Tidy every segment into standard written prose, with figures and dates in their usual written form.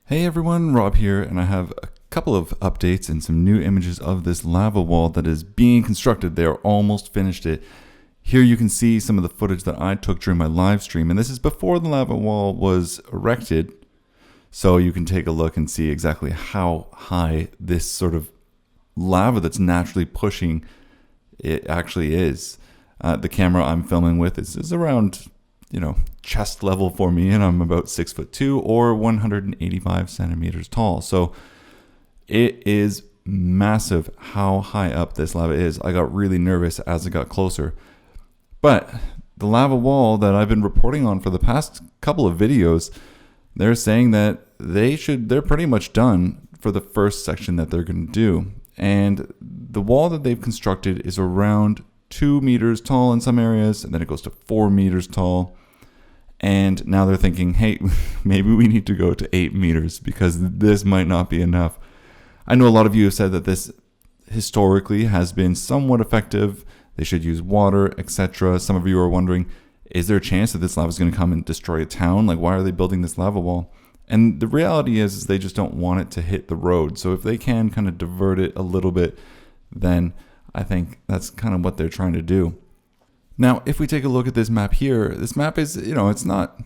Hey everyone, Rob here, and I have a couple of updates and some new images of this lava wall that is being constructed. They are almost finished it. Here you can see some of the footage that I took during my live stream, and this is before the lava wall was erected. So you can take a look and see exactly how high this sort of lava that's naturally pushing it actually is. The camera I'm filming with is around, chest level for me, and I'm about 6'2" or 185 centimeters tall. So it is massive how high up this lava is. I got really nervous as it got closer. But the lava wall that I've been reporting on for the past couple of videos, they're saying that they're pretty much done for the first section that they're going to do. And the wall that they've constructed is around 2 meters tall in some areas, and then it goes to 4 meters tall. And now they're thinking, hey, maybe we need to go to 8 meters because this might not be enough. I know a lot of you have said that this historically has been somewhat effective. They should use water, etc. Some of you are wondering, is there a chance that this lava is going to come and destroy a town? Like, why are they building this lava wall? And the reality is they just don't want it to hit the road. So if they can kind of divert it a little bit, then I think that's kind of what they're trying to do. Now, if we take a look at this map here, this map is, it's not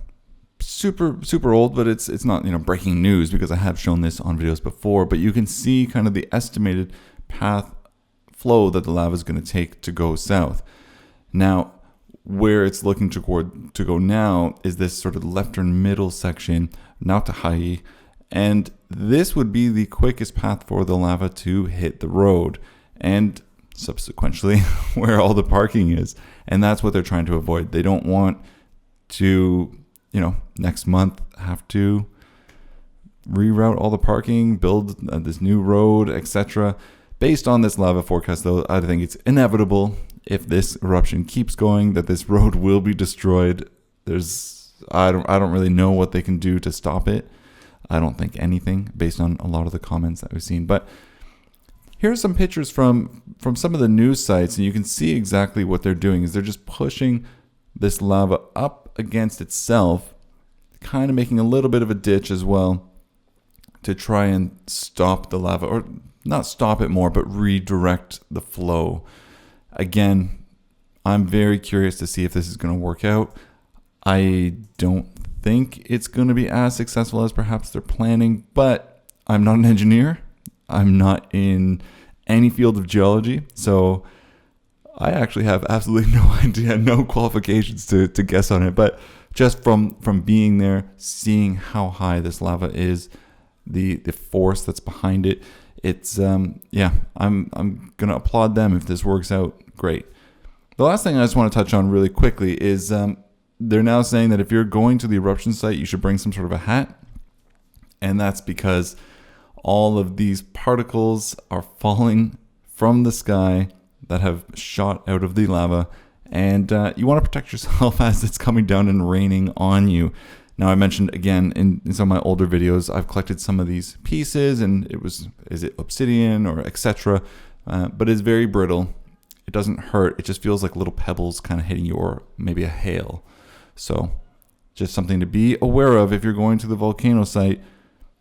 super old, but it's not, breaking news because I have shown this on videos before, but you can see kind of the estimated path flow that the lava is going to take to go south. Now, where it's looking to go now is this sort of left-turn middle section, Nautahai, and this would be the quickest path for the lava to hit the road and subsequently where all the parking is. And that's what they're trying to avoid. They don't want to, next month have to reroute all the parking, build this new road, etc. Based on this lava forecast, though, I think it's inevitable if this eruption keeps going that this road will be destroyed. I don't really know what they can do to stop it. I don't think anything based on a lot of the comments that we've seen. But here are some pictures from some of the news sites, and you can see exactly what they're doing is they're just pushing this lava up against itself, kind of making a little bit of a ditch as well to try and stop the lava, or not stop it more, but redirect the flow. Again, I'm very curious to see if this is going to work out. I don't think it's going to be as successful as perhaps they're planning, but I'm not an engineer. I'm not in any field of geology, so I actually have absolutely no idea, no qualifications to guess on it. But just from being there, seeing how high this lava is, the force that's behind it, it's I'm gonna applaud them if this works out. Great. The last thing I just want to touch on really quickly is they're now saying that if you're going to the eruption site, you should bring some sort of a hat, and that's because all of these particles are falling from the sky that have shot out of the lava, and you want to protect yourself as it's coming down and raining on you. Now, I mentioned again in some of my older videos, I've collected some of these pieces, and is it obsidian or etc. But it's very brittle. It doesn't hurt. It just feels like little pebbles kind of hitting you, or maybe a hail. So just something to be aware of if you're going to the volcano site.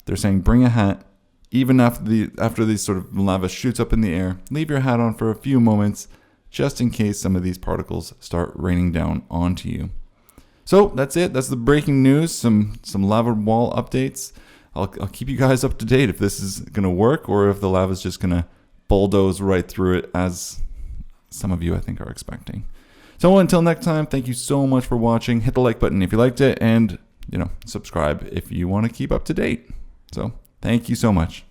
They're saying bring a hat. Even after these sort of lava shoots up in the air, leave your hat on for a few moments, just in case some of these particles start raining down onto you. So that's it. That's the breaking news. Some lava wall updates. I'll keep you guys up to date if this is going to work or if the lava is just going to bulldoze right through it, as some of you I think are expecting. So until next time, thank you so much for watching. Hit the like button if you liked it, and subscribe if you want to keep up to date. So thank you so much.